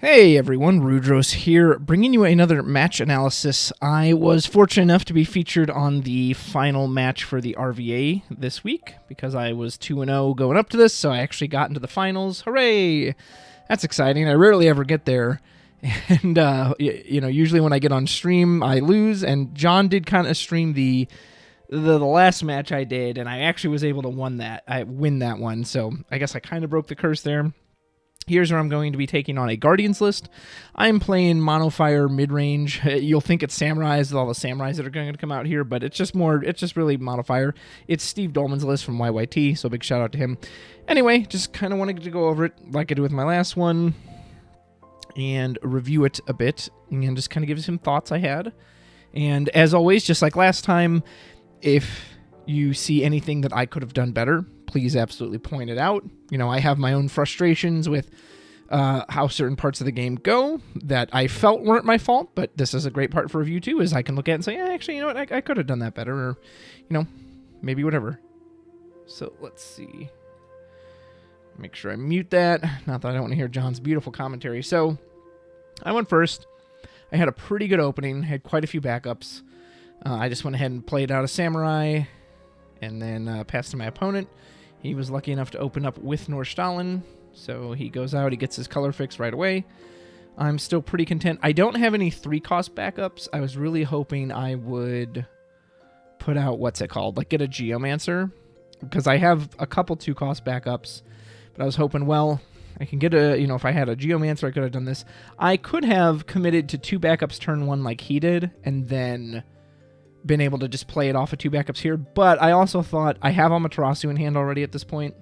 Hey everyone, Rudros here, bringing you another match analysis. I was fortunate enough to be featured on the final match for the RVA this week because I was 2-0 going up to this, so I actually got into the finals. Hooray! That's exciting. I rarely ever get there. And, usually when I get on stream, I lose, and John did kind of stream the last match I did, and I actually was able to win that one, so I guess I kind of broke the curse there. Here's where I'm going to be taking on a Guardians list. I'm playing Monofire mid-range. You'll think it's Samurais with all the Samurais that are going to come out here, but it's just really Monofire. It's Steve Dolman's list from YYT, so big shout out to him. Anyway, just kind of wanted to go over it like I did with my last one and review it a bit and just kind of give you some thoughts I had. And as always, just like last time, if you see anything that I could have done better, please absolutely point it out. I have my own frustrations with how certain parts of the game go that I felt weren't my fault, but this is a great part for review too, is I can look at it and say, actually, you know what, I could have done that better, or, maybe whatever. So let's see. Make sure I mute that. Not that I don't want to hear John's beautiful commentary. So I went first. I had a pretty good opening, had quite a few backups. I just went ahead and played out a Samurai and then passed to my opponent. He was lucky enough to open up with Nordstalin, so he goes out, he gets his color fix right away. I'm still pretty content. I don't have any 3-cost backups. I was really hoping I would put out, get a Geomancer, because I have a couple 2-cost backups, but I was hoping, well, I can get if I had a Geomancer, I could have done this. I could have committed to 2 backups turn 1 like he did, and then been able to just play it off of 2 backups here, but I also thought I have Amaterasu in hand already at this point,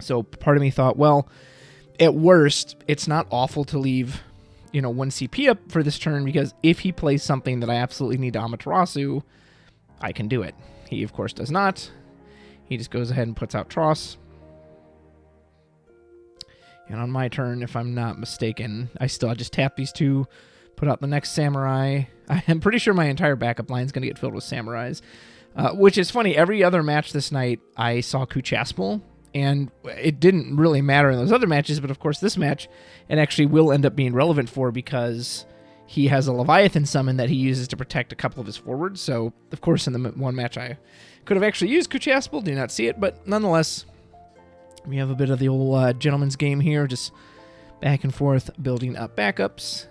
so part of me thought, well, at worst, it's not awful to leave, 1 CP up for this turn, because if he plays something that I absolutely need to Amaterasu, I can do it. He, of course, does not. He just goes ahead and puts out Tross. And on my turn, if I'm not mistaken, I just tap these 2, put out the next Samurai. I'm pretty sure my entire backup line is going to get filled with Samurais, which is funny. Every other match this night, I saw Kuchaspel, and it didn't really matter in those other matches, but of course this match, it actually will end up being relevant for, because he has a Leviathan summon that he uses to protect a couple of his forwards, so of course in the one match I could have actually used Kuchaspel, do not see it, but nonetheless, we have a bit of the old gentleman's game here, just back and forth, building up backups.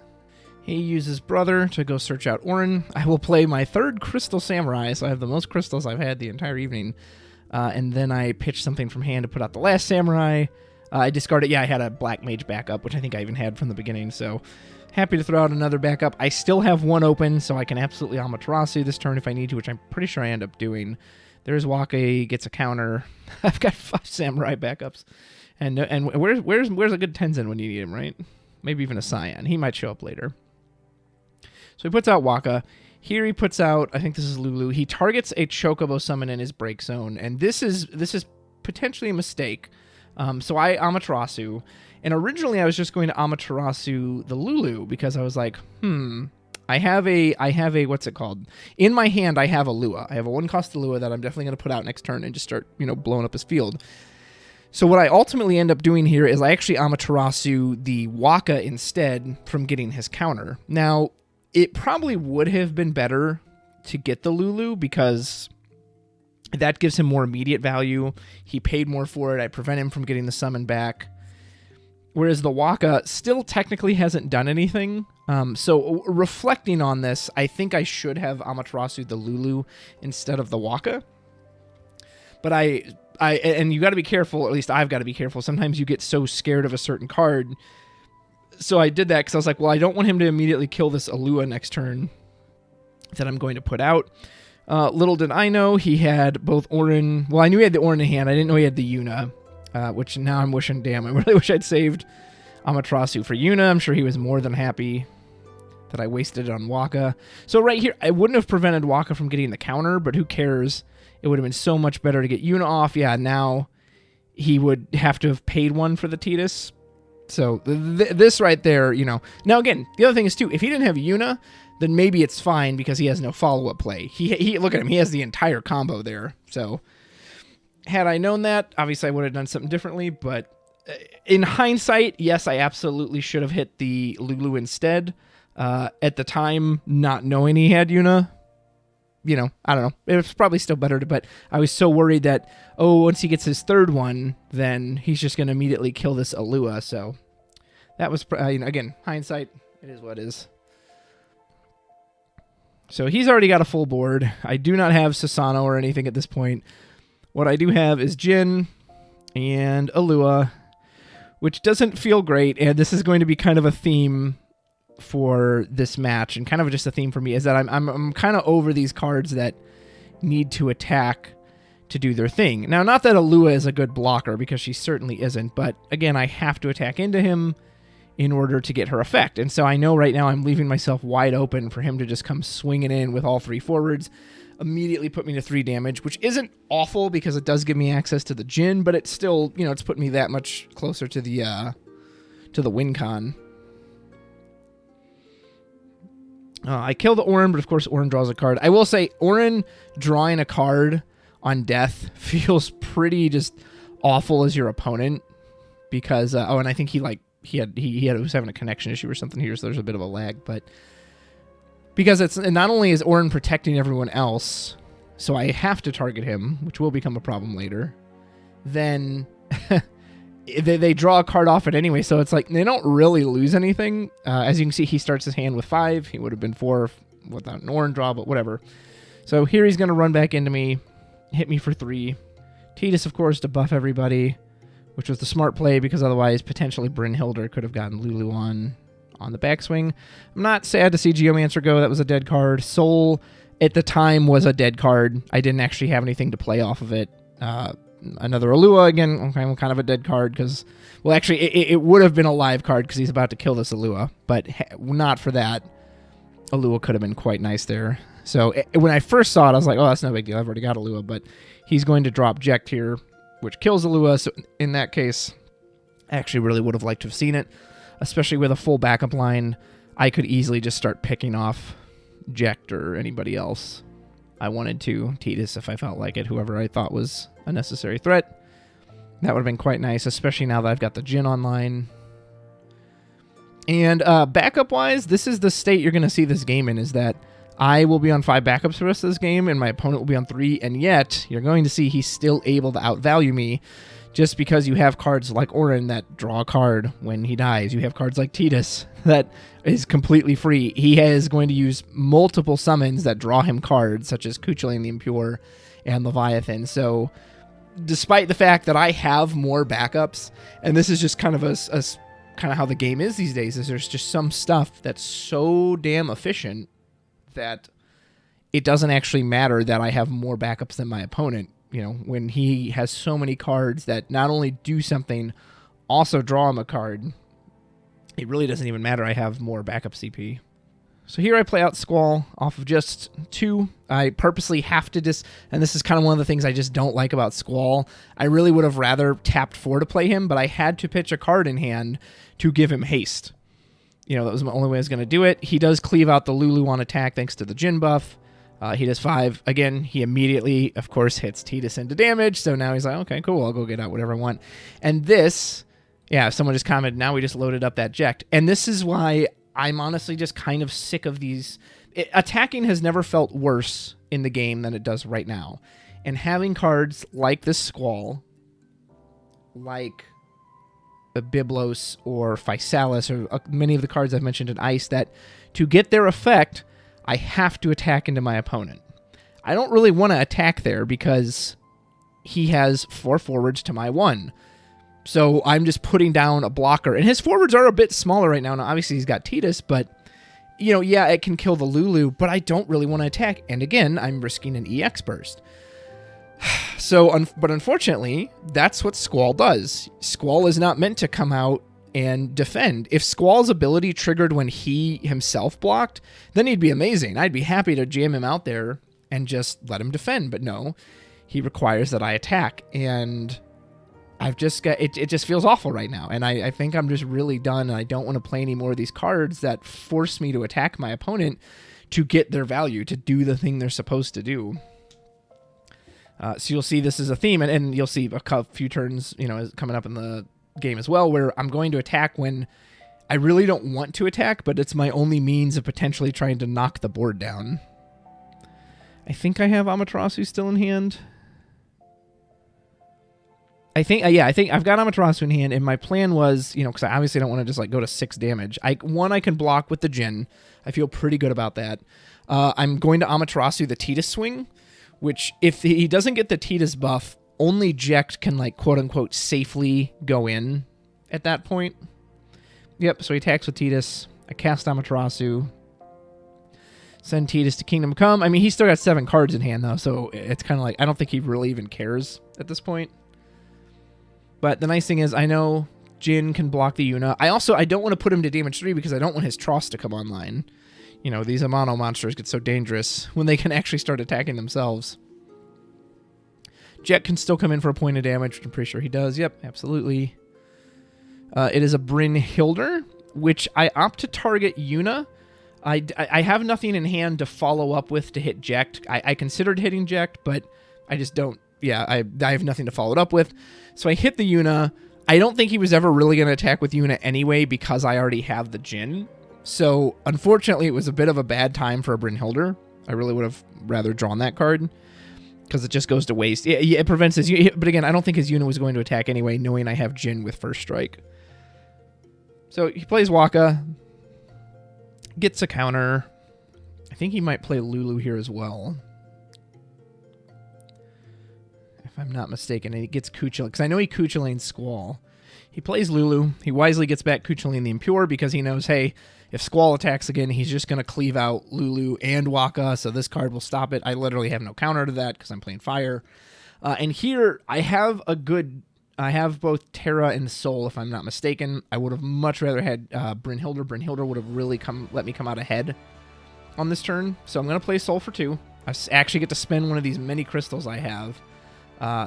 He uses Brother to go search out Orin. I will play my 3rd Crystal Samurai, so I have the most crystals I've had the entire evening. And then I pitch something from hand to put out the last Samurai. I discarded, I had a Black Mage backup, which I think I even had from the beginning, so happy to throw out another backup. I still have 1 open, so I can absolutely Amaterasu this turn if I need to, which I'm pretty sure I end up doing. There's Waka, gets a counter. I've got 5 Samurai backups. And where's a good Tenzin when you need him, right? Maybe even a Scion. He might show up later. So he puts out Waka. Here he puts out, I think this is Lulu. He targets a Chocobo summon in his break zone, and this is potentially a mistake. So I Amaterasu, and originally I was just going to Amaterasu the Lulu because I was like, I have a what's it called? In my hand, I have a Lua. I have a 1-cost Lua that I'm definitely going to put out next turn and just start, blowing up his field. So what I ultimately end up doing here is I actually Amaterasu the Waka instead from getting his counter. Now, it probably would have been better to get the Lulu because that gives him more immediate value. He paid more for it. I prevent him from getting the summon back. Whereas the Waka still technically hasn't done anything. So reflecting on this, I think I should have Amaterasu the Lulu instead of the Waka. But and you got to be careful, or at least I've got to be careful. Sometimes you get so scared of a certain card. So I did that because I was like, well, I don't want him to immediately kill this Alua next turn that I'm going to put out. Little did I know he had both Orin. Well, I knew he had the Orin in hand. I didn't know he had the Yuna, which now I'm wishing, damn, I really wish I'd saved Amaterasu for Yuna. I'm sure he was more than happy that I wasted it on Waka. So right here, I wouldn't have prevented Waka from getting the counter, but who cares? It would have been so much better to get Yuna off. Yeah, now he would have to have paid 1 for the Tidus. So this right there, Now again, the other thing is too, if he didn't have Yuna, then maybe it's fine because he has no follow-up play. He look at him, he has the entire combo there. So had I known that, obviously I would have done something differently, but in hindsight, yes, I absolutely should have hit the Lulu instead. At the time, not knowing he had Yuna, I don't know. It was probably still better, but I was so worried that, once he gets his third one, then he's just going to immediately kill this Alua. So that was, again, hindsight, it is what it is. So he's already got a full board. I do not have Susano or anything at this point. What I do have is Jin and Alua, which doesn't feel great, and this is going to be kind of a theme for this match, and kind of just a theme for me, is that I'm kind of over these cards that need to attack to do their thing. Now, not that Alua is a good blocker, because she certainly isn't, but again, I have to attack into him in order to get her effect, and so I know right now I'm leaving myself wide open for him to just come swinging in with all three forwards, immediately put me to 3 damage, which isn't awful because it does give me access to the Jin, but it's still, it's put me that much closer to the win con. I kill the Orin, but of course Orin draws a card. I will say Orin drawing a card on death feels pretty just awful as your opponent, because and I think he was having a connection issue or something here, so there's a bit of a lag, but because it's not only is Orin protecting everyone else, so I have to target him, which will become a problem later, then they draw a card off it anyway, so it's like they don't really lose anything. As you can see, he starts his hand with 5. He would have been 4 without an Orin draw, but whatever. So here he's going to run back into me, hit me for 3. Tidus, of course, to buff everybody, which was the smart play, because otherwise potentially Brynhilder could have gotten Lulu on the backswing. I'm not sad to see Geomancer go. That was a dead card. Soul, at the time, was a dead card. I didn't actually have anything to play off of it. Another Alua, again, kind of a dead card, because, well, actually, it would have been a live card because he's about to kill this Alua, but not for that. Alua could have been quite nice there. So when I first saw it, I was like, oh, that's no big deal. I've already got Alua, but he's going to drop Jekt here, which kills Alua, so in that case, I actually really would have liked to have seen it. Especially with a full backup line, I could easily just start picking off Jekt or anybody else I wanted to. Tidus, if I felt like it, whoever I thought was a necessary threat. That would have been quite nice, especially now that I've got the Jin online. And backup-wise, this is the state you're going to see this game in, is that I will be on 5 backups for the rest of this game, and my opponent will be on 3, and yet you're going to see he's still able to outvalue me, just because you have cards like Orin that draw a card when he dies. You have cards like Tidus that is completely free. He is going to use multiple summons that draw him cards, such as Kuchulain the Impure and Leviathan. So despite the fact that I have more backups, and this is just kind of kind of how the game is these days, is there's just some stuff that's so damn efficient that it doesn't actually matter that I have more backups than my opponent. When he has so many cards that not only do something, also draw him a card, it really doesn't even matter. I have more backup CP. So here I play out Squall off of just 2. I purposely have to and this is kind of one of the things I just don't like about Squall. I really would have rather tapped 4 to play him, but I had to pitch a card in hand to give him haste. That was the only way I was going to do it. He does cleave out the Lulu on attack thanks to the Jin buff. He does 5. Again, he immediately, of course, hits Tidus into damage. So now he's like, okay, cool, I'll go get out whatever I want. And this, someone just commented, now we just loaded up that Jekt. And this is why I'm honestly just kind of sick of these. Attacking has never felt worse in the game than it does right now. And having cards like this Squall, like a Byblos or Physalis, or many of the cards I've mentioned in Ice, that to get their effect, I have to attack into my opponent. I don't really want to attack there because he has 4 forwards to my 1. So I'm just putting down a blocker. And his forwards are a bit smaller right now. Now, obviously, he's got Tidus, but, it can kill the Lulu, but I don't really want to attack. And again, I'm risking an EX burst. But unfortunately, that's what Squall does. Squall is not meant to come out and defend. If Squall's ability triggered when he himself blocked, then he'd be amazing. I'd be happy to jam him out there and just let him defend. But no, he requires that I attack. And I've just got, it just feels awful right now. And I think I'm just really done. And I don't want to play any more of these cards that force me to attack my opponent to get their value, to do the thing they're supposed to do. So you'll see this is a theme, and you'll see a few turns, coming up in the game as well, where I'm going to attack when I really don't want to attack, but it's my only means of potentially trying to knock the board down. I think I have Amaterasu still in hand. I think I've got Amaterasu in hand, and my plan was, because I obviously don't want to just go to 6 damage. I can block with the Jin. I feel pretty good about that. I'm going to Amaterasu the Tidus swing, which if he doesn't get the Tidus buff, only Jekt can quote unquote safely go in at that point. Yep, so he attacks with Tidus. I cast Amaterasu. Send Tidus to Kingdom Come. I mean, he's still got 7 cards in hand though, so it's kind of I don't think he really even cares at this point. But the nice thing is, I know Jin can block the Yuna. I don't want to put him to damage 3 because I don't want his Tross to come online. These Amano monsters get so dangerous when they can actually start attacking themselves. Jekt can still come in for a point of damage, which I'm pretty sure he does. Yep, absolutely. It is a Brynhildr, which I opt to target Yuna. I have nothing in hand to follow up with to hit Jekt. I considered hitting Jekt, but I just don't. Yeah, I have nothing to follow it up with. So I hit the Yuna. I don't think he was ever really going to attack with Yuna anyway because I already have the Jin. So unfortunately, it was a bit of a bad time for a Brynhildr. I really would have rather drawn that card because it just goes to waste. It prevents his... But again, I don't think his Yuna was going to attack anyway, knowing I have Jin with first strike. So he plays Waka. Gets a counter. I think he might play Lulu here as well, if I'm not mistaken, and he gets Kuchulain, because I know he Kuchulain Squall. He plays Lulu. He wisely gets back Kuchulain the Impure because he knows, hey, if Squall attacks again, he's just going to cleave out Lulu and Waka, so this card will stop it. I literally have no counter to that because I'm playing Fire. And here, I have both Terra and Soul, if I'm not mistaken. I would have much rather had Brynhildr. Brynhildr would have really let me come out ahead on this turn. So I'm going to play Soul for 2. I actually get to spend one of these many crystals I have.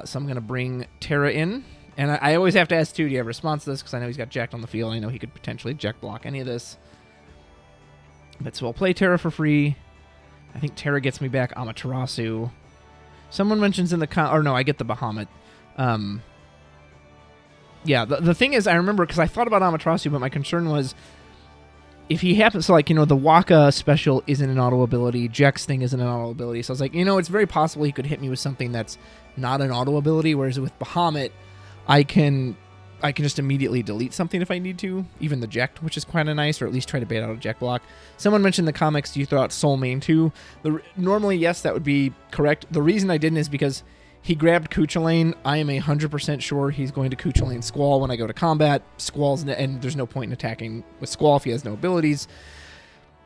So I'm going to bring Terra in. And I always have to ask, too, do you have a response to this? Because I know he's got Jekt on the field. I know he could potentially Jekt block any of this. But so I'll play Terra for free. I think Terra gets me back Amaterasu. Someone mentions in the... or no, I get the Bahamut. Yeah, the thing is, I remember, because I thought about Amaterasu, but my concern was, if he happens to, the Waka special isn't an auto ability, Jekt's thing isn't an auto ability, so I was like, it's very possible he could hit me with something that's not an auto ability, whereas with Bahamut, I can just immediately delete something if I need to, even the Jekt, which is kind of nice, or at least try to bait out a Jekt block. Someone mentioned in the comics, do you throw out Soul Main too? Normally, yes, that would be correct. The reason I didn't is because he grabbed Kuchulain. I am 100% sure he's going to Kuchulain Squall when I go to combat. And there's no point in attacking with Squall if he has no abilities.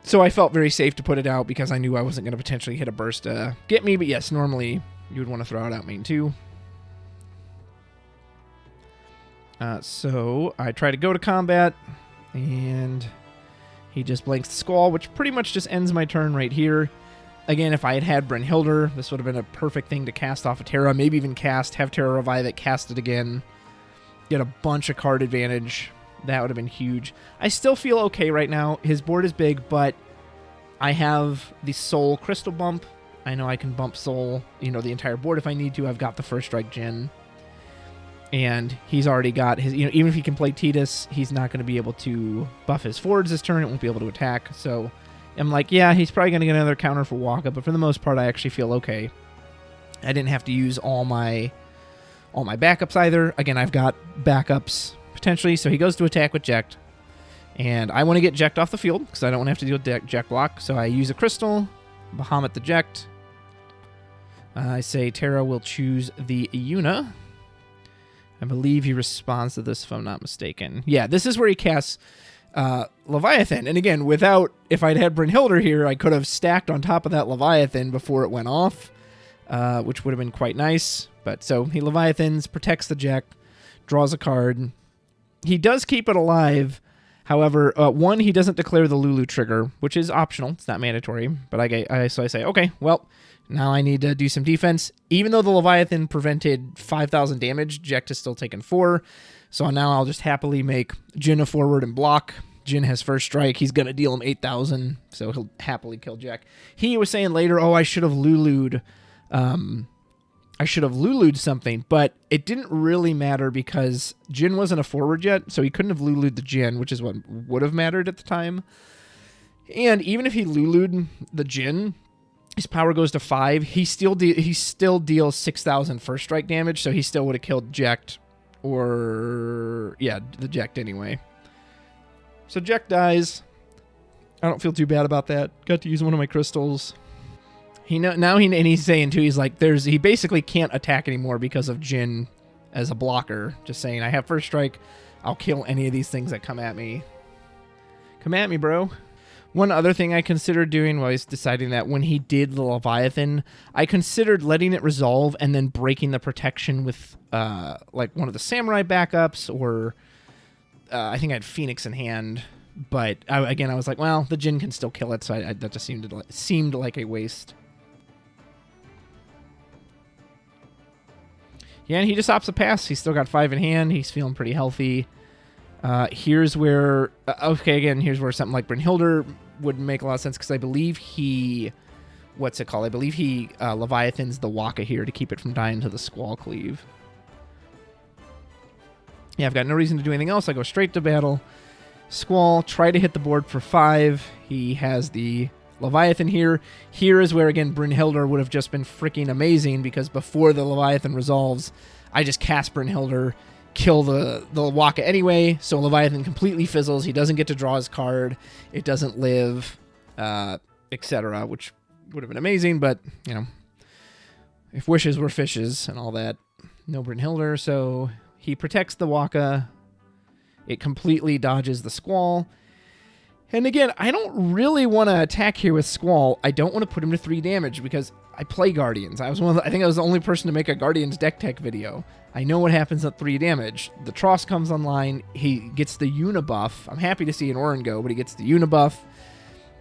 So I felt very safe to put it out because I knew I wasn't going to potentially hit a burst to get me. But yes, normally you would want to throw it out main too. So I try to go to combat, and he just blanks the Squall, which pretty much just ends my turn right here. Again, if I had Brynhildr, this would have been a perfect thing to cast off of Terra. Maybe even have Terra revive it, cast it again, get a bunch of card advantage. That would have been huge. I still feel okay right now. His board is big, but I have the Soul Crystal bump. I know I can bump Soul, the entire board if I need to. I've got the first strike Jin. And he's already got his, even if he can play Tidus, he's not going to be able to buff his forwards this turn. It won't be able to attack. So I'm like, yeah, he's probably going to get another counter for Waka, but for the most part, I actually feel okay. I didn't have to use all my backups either. Again, I've got backups potentially. So he goes to attack with Jekt. And I want to get Jekt off the field because I don't want to have to deal with Jekt block. So I use a crystal, Bahamut the Jekt. I say Terra will choose the Yuna. I believe he responds to this, if I'm not mistaken. Yeah, this is where he casts Leviathan. And again, if I'd had Brynhildr here, I could have stacked on top of that Leviathan before it went off, which would have been quite nice. But so he Leviathans, protects the Jekt, draws a card. He does keep it alive. However, one, he doesn't declare the Lulu trigger, which is optional. It's not mandatory. But so I say, okay, well, now I need to do some defense. Even though the Leviathan prevented 5,000 damage, Jekt has still taken 4. So now I'll just happily make Jin a forward and block. Jin has first strike. He's going to deal him 8,000, so he'll happily kill Jekt. He was saying later, I should have Lulu'd I should have Lulu'd something, but it didn't really matter because Jin wasn't a forward yet, so he couldn't have Lulu'd the Jin, which is what would have mattered at the time. And even if he Lulu'd the Jin, his power goes to 5. He still deals 6,000 first strike damage, so he still would have killed Jekt, or yeah, the Jekt anyway. So Jekt dies. I don't feel too bad about that. Got to use one of my crystals. And he's saying too, he's like, he basically can't attack anymore because of Jin as a blocker. Just saying, I have first strike. I'll kill any of these things that come at me. Come at me, bro. One other thing I considered doing was deciding that when he did the Leviathan, I considered letting it resolve and then breaking the protection with like one of the samurai backups, or I think I had Phoenix in hand. But I was like, well, the Jin can still kill it, so that just seemed like a waste. Yeah, and he just opts a pass. He's still got 5 in hand. He's feeling pretty healthy. Here's where... here's where something like Brynhildr would make a lot of sense, because I believe he... What's it called? I believe he Leviathans the Waka here to keep it from dying to the Squall Cleave. Yeah, I've got no reason to do anything else. I go straight to battle. Squall, try to hit the board for 5. He has the Leviathan here. Here is where, again, Brynhildr would have just been freaking amazing, because before the Leviathan resolves, I just cast Brynhildr, kill the Waka anyway, so Leviathan completely fizzles. He doesn't get to draw his card. It doesn't live, etc., which would have been amazing, but, you know, if wishes were fishes and all that, no Brynhildr, so he protects the Waka. It completely dodges the Squall. And again, I don't really want to attack here with Squall. I don't want to put him to 3 damage because I play Guardians. I think I was the only person to make a Guardians deck tech video. I know what happens at 3 damage. The Tross comes online. He gets the Unibuff. I'm happy to see an Orin go, but he gets the Unibuff.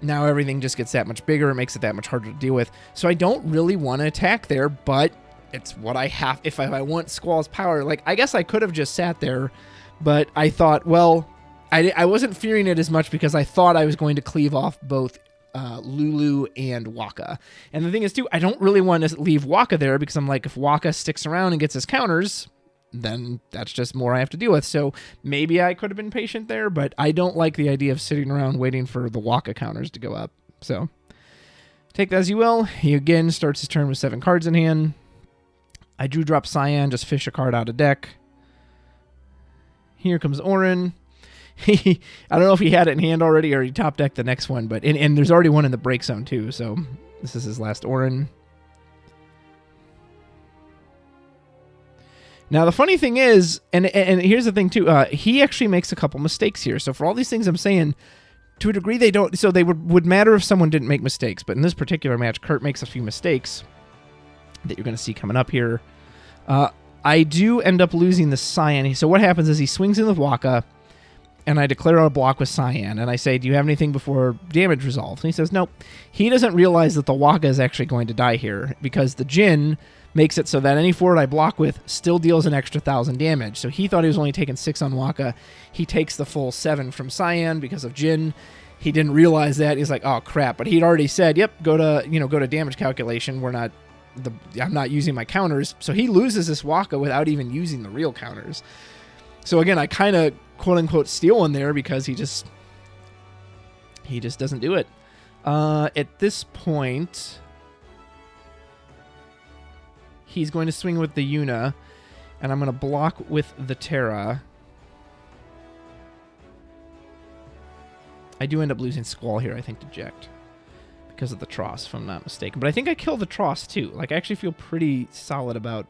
Now everything just gets that much bigger. It makes it that much harder to deal with. So I don't really want to attack there, but it's what I have. If I want Squall's power, like, I guess I could have just sat there, but I thought, well, I wasn't fearing it as much because I thought I was going to cleave off both Lulu and Waka. And the thing is, too, I don't really want to leave Waka there because I'm like, if Waka sticks around and gets his counters, then that's just more I have to deal with. So maybe I could have been patient there, but I don't like the idea of sitting around waiting for the Waka counters to go up. So take that as you will. He again starts his turn with 7 cards in hand. I drew drop Cyan, just fish a card out of deck. Here comes Orin. I don't know if he had it in hand already or he top decked the next one, but and there's already one in the break zone too, so this is his last Orin. Now the funny thing is, and here's the thing too, he actually makes a couple mistakes here. So for all these things I'm saying, to a degree they don't, so they would matter if someone didn't make mistakes, but in this particular match, Kurt makes a few mistakes that you're going to see coming up here. I do end up losing the Cyan. So what happens is he swings in with Waka, and I declare out a block with Cyan, and I say, do you have anything before damage resolves? And he says, nope. He doesn't realize that the Waka is actually going to die here, because the Jin makes it so that any forward I block with still deals an extra 1,000 damage. So he thought he was only taking 6 on Waka. He takes the full 7 from Cyan because of Jin. He didn't realize that. He's like, oh crap. But he'd already said, yep, go to damage calculation. I'm not using my counters. So he loses this Waka without even using the real counters. So again, I kind of quote-unquote steal one there because he just doesn't do it. At this point, he's going to swing with the Yuna, and I'm going to block with the Terra. I do end up losing Squall here, I think, to Jekt, because of the Tross, if I'm not mistaken. But I think I killed the Tross, too. Like, I actually feel pretty solid about...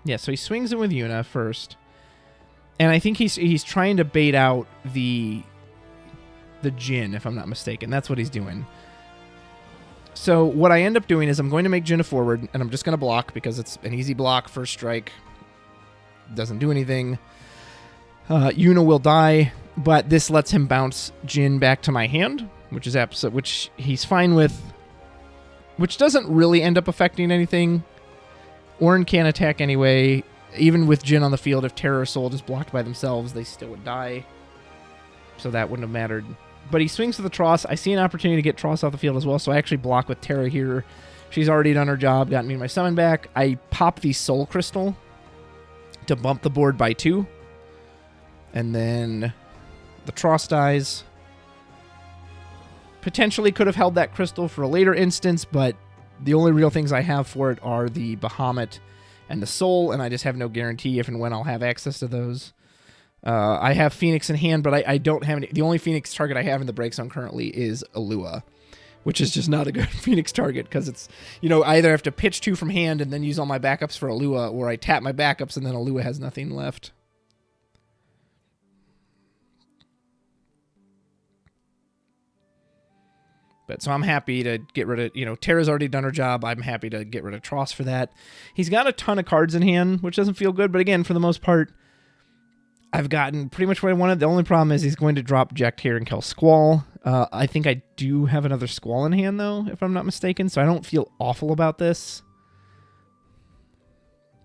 Yeah, so he swings in with Yuna first. And I think he's trying to bait out the Jin, if I'm not mistaken. That's what he's doing. So what I end up doing is I'm going to make Jin a forward, and I'm just going to block because it's an easy block, first strike. Doesn't do anything. Yuna will die, but this lets him bounce Jin back to my hand, which he's fine with, which doesn't really end up affecting anything. Orin can't attack anyway. Even with Jin on the field, if Terror or Soul just blocked by themselves, they still would die. So that wouldn't have mattered but he swings to the Tross. I see an opportunity to get Tross off the field as well, so I actually block with Terra here. She's already done her job, gotten me my summon back. I pop the Soul Crystal to bump the board by 2. And then the Tross dies. Potentially could have held that crystal for a later instance, but the only real things I have for it are the Bahamut and the Soul, and I just have no guarantee if and when I'll have access to those. I have Phoenix in hand, but I don't have any. The only Phoenix target I have in the break zone currently is Alua, which is just not a good Phoenix target because it's, I either have to pitch 2 from hand and then use all my backups for Alua, or I tap my backups and then Alua has nothing left. But so I'm happy to get rid of, Terra's already done her job. I'm happy to get rid of Tross for that. He's got a ton of cards in hand, which doesn't feel good. But again, for the most part, I've gotten pretty much what I wanted. The only problem is he's going to drop Jekt here and kill Squall. I think I do have another Squall in hand, though, if I'm not mistaken. So I don't feel awful about this.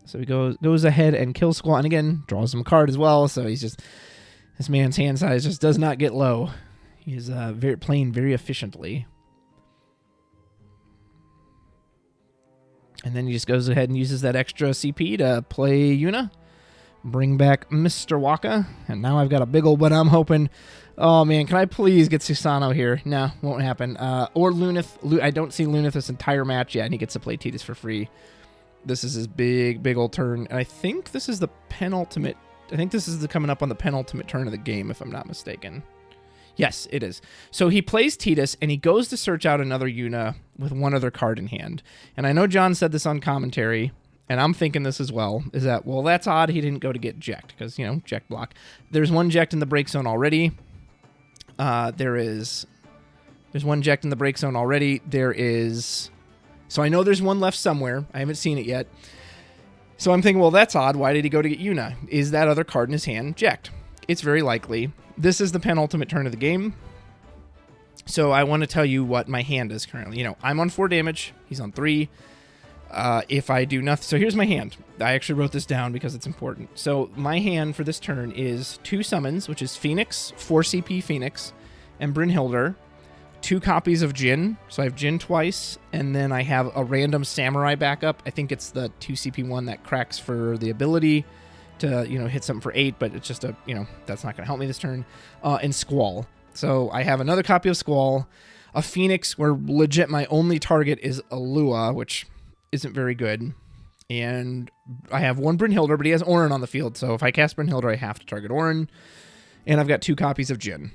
So he goes ahead and kills Squall. And again, draws him a card as well. So he's just, this man's hand size just does not get low. He's playing very efficiently. And then he just goes ahead and uses that extra CP to play Yuna. Bring back Mr. Waka. And now I've got a big old, but I'm hoping... Oh, man, can I please get Susano here? No, won't happen. Or Lunith. I don't see Lunith this entire match yet, and he gets to play Tidus for free. This is his big old turn. And I think this is the penultimate... I think this is coming up on the penultimate turn of the game, if I'm not mistaken. Yes, it is. So he plays Tidus, and he goes to search out another Yuna with one other card in hand. And I know John said this on commentary, and I'm thinking this as well, is that, well, that's odd he didn't go to get Jekt, because, Jekt block. There's one Jekt in the break zone already. There's one Jekt in the break zone already. So I know there's one left somewhere. I haven't seen it yet. So I'm thinking, well, that's odd. Why did he go to get Yuna? Is that other card in his hand Jekt? It's very likely. This is the penultimate turn of the game. So I want to tell you what my hand is currently. I'm on 4 damage. He's on 3. If I do nothing... So here's my hand. I actually wrote this down because it's important. So my hand for this turn is 2 summons, which is Phoenix, 4 CP Phoenix, and Brynhildr. 2 copies of Jhin. So I have Jhin twice, and then I have a random Samurai backup. I think it's the 2 CP one that cracks for the ability to, hit something for 8, but it's just that's not going to help me this turn. And Squall. So I have another copy of Squall, a Phoenix, where legit my only target is Alua, which isn't very good. And I have 1 Brynhildr, but he has Orin on the field, so if I cast Brynhildr, I have to target Orin. And I've got 2 copies of Jhin.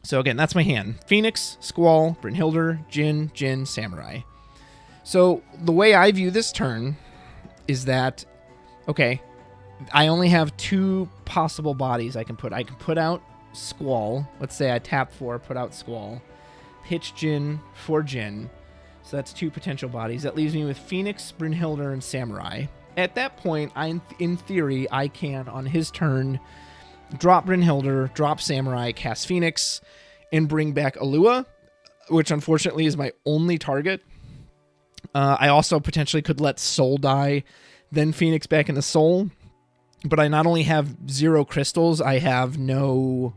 So again, that's my hand. Phoenix, Squall, Brynhildr, Jhin, Samurai. So the way I view this turn is that, okay, I only have 2 possible bodies I can put. I can put out Squall. Let's say I tap 4, put out Squall. Pitch Jhin for Jhin. So that's 2 potential bodies. That leaves me with Phoenix, Brynhildr, and Samurai. At that point, in theory, I can, on his turn, drop Brynhildr, drop Samurai, cast Phoenix, and bring back Alua, which unfortunately is my only target. I also potentially could let Soul die, then Phoenix back into Soul. But I not only have 0 crystals, I have no...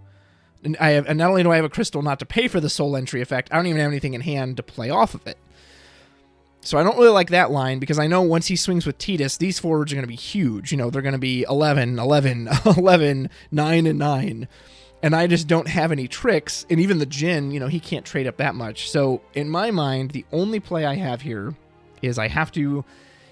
And not only do I have a crystal not to pay for the Soul entry effect, I don't even have anything in hand to play off of it. So I don't really like that line, because I know once he swings with Tidus, these forwards are going to be huge. They're going to be 11, 11, 11, 9, and 9. And I just don't have any tricks. And even the Jhin, he can't trade up that much. So in my mind, the only play I have here is I have to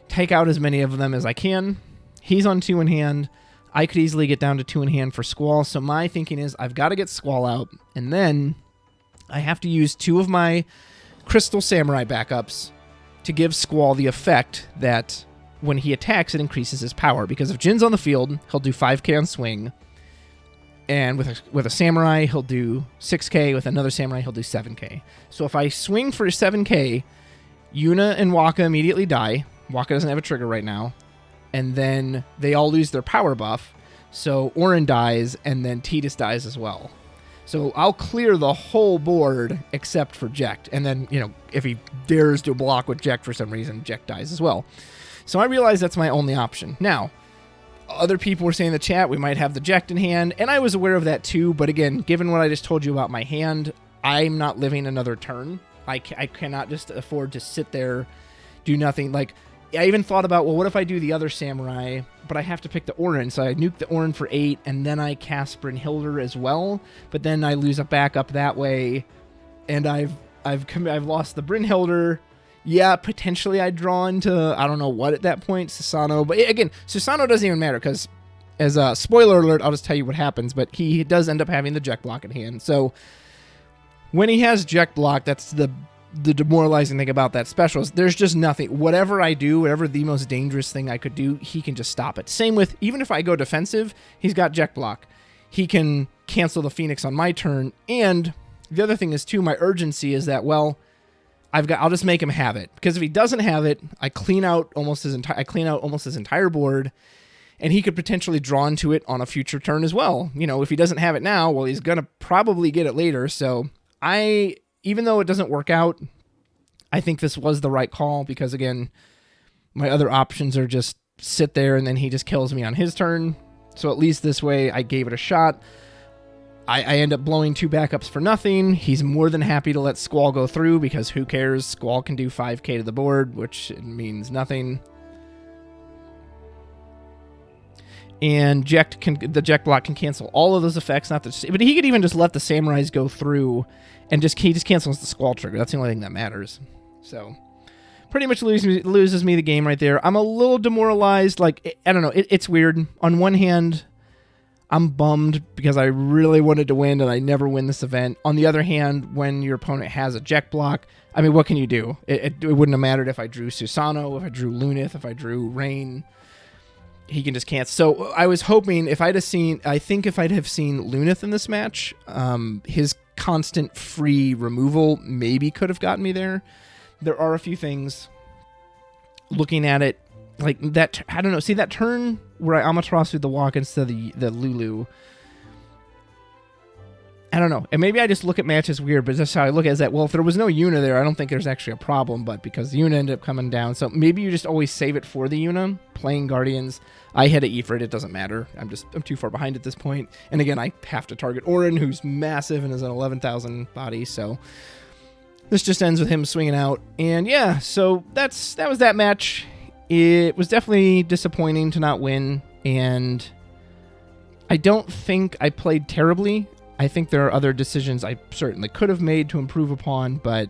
take out as many of them as I can. He's on 2 in hand. I could easily get down to 2 in hand for Squall. So my thinking is I've got to get Squall out. And then I have to use 2 of my Crystal Samurai backups to give Squall the effect that when he attacks, it increases his power. Because if Jin's on the field, he'll do 5k on swing. And with a Samurai, he'll do 6k. With another Samurai, he'll do 7k. So if I swing for 7k, Yuna and Waka immediately die. Waka doesn't have a trigger right now. And then they all lose their power buff. So Orin dies, and then Tidus dies as well. So I'll clear the whole board except for Jekt. And then, if he dares to block with Jekt for some reason, Jekt dies as well. So I realize that's my only option. Now, Other people were saying in the chat we might have the Jekt in hand, and I was aware of that too, but again, given what I just told you about my hand, I'm not living another turn. I cannot just afford to sit there, do nothing. Like, I even thought about, well, what if I do the other Samurai, but I have to pick the Orin, so I nuke the Orin for 8, and then I cast Brynhildr as well, but then I lose a backup that way, and I've lost the Brynhildr. Yeah, potentially I'd draw into, I don't know what at that point, Susano. But again, Susano doesn't even matter because, as a spoiler alert, I'll just tell you what happens. But he does end up having the Jekt block in hand. So when he has Jekt block, that's the demoralizing thing about that special. Is there's just nothing. Whatever I do, whatever the most dangerous thing I could do, he can just stop it. Same with, even if I go defensive, he's got Jekt block. He can cancel the Phoenix on my turn. And the other thing is, too, my urgency is that, well, I'll just make him have it, because if he doesn't have it, I clean out almost his entire board, and he could potentially draw into it on a future turn as well. You know, if he doesn't have it now, well, he's gonna probably get it later. So even though it doesn't work out, I think this was the right call, because again, my other options are just sit there and then he just kills me on his turn. So at least this way I gave it a shot. I end up blowing 2 backups for nothing. He's more than happy to let Squall go through, because who cares? Squall can do 5k to the board, which means nothing. And the Jekt block can cancel all of those effects. But he could even just let the Samurais go through, and he just cancels the Squall trigger. That's the only thing that matters. So pretty much loses me the game right there. I'm a little demoralized. Like, I don't know. It's weird. On one hand, I'm bummed because I really wanted to win and I never win this event. On the other hand, when your opponent has a Jekt block, I mean, what can you do? It wouldn't have mattered if I drew Susano, if I drew Lunith, if I drew Rain. He can just cancel. So I was hoping if I'd have seen Lunith in this match, his constant free removal maybe could have gotten me there. There are a few things looking at it. Like that, I don't know. See that turn where I Amaterasu the walk instead of the Lulu. I don't know. And maybe I just look at matches weird, but that's how I look at it, is that, well, if there was no Yuna there, I don't think there's actually a problem, but because the Yuna ended up coming down. So maybe you just always save it for the Yuna. Playing Guardians. I had an Ifrit, it doesn't matter. I'm too far behind at this point. And again, I have to target Orin, who's massive and is an 11,000 body, so this just ends with him swinging out. And yeah, so that was that match. It was definitely disappointing to not win, and I don't think I played terribly. I think there are other decisions I certainly could have made to improve upon, but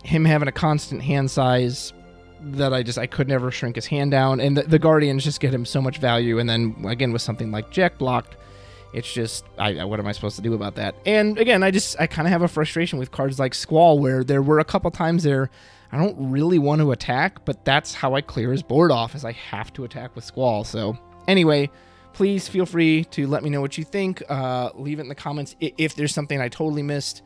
him having a constant hand size that I could never shrink his hand down, and the Guardians just get him so much value, and then again with something like Jekt blocked, it's just, what am I supposed to do about that? And again, I kind of have a frustration with cards like Squall, where there were a couple times there I don't really want to attack, but that's how I clear his board off, is I have to attack with Squall. So anyway, please feel free to let me know what you think. Leave it in the comments if there's something I totally missed,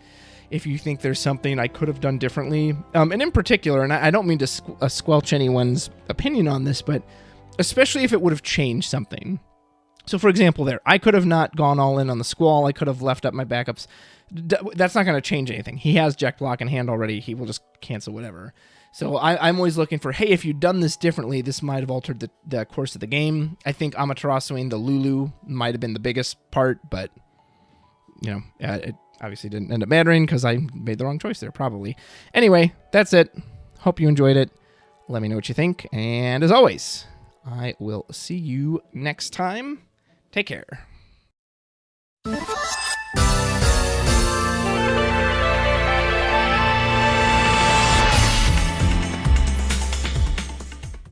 if you think there's something I could have done differently. And in particular, and I don't mean to squelch anyone's opinion on this, but especially if it would have changed something. So for example there, I could have not gone all in on the Squall. I could have left up my backups. That's not going to change anything. He has Jekt block in hand already. He will just cancel whatever. So I'm always looking for, hey, if you'd done this differently, this might have altered the course of the game. I think Amaterasuing the Lulu might have been the biggest part, but it obviously didn't end up mattering because I made the wrong choice there, probably. Anyway, that's it. Hope you enjoyed it. Let me know what you think. And as always, I will see you next time. Take care.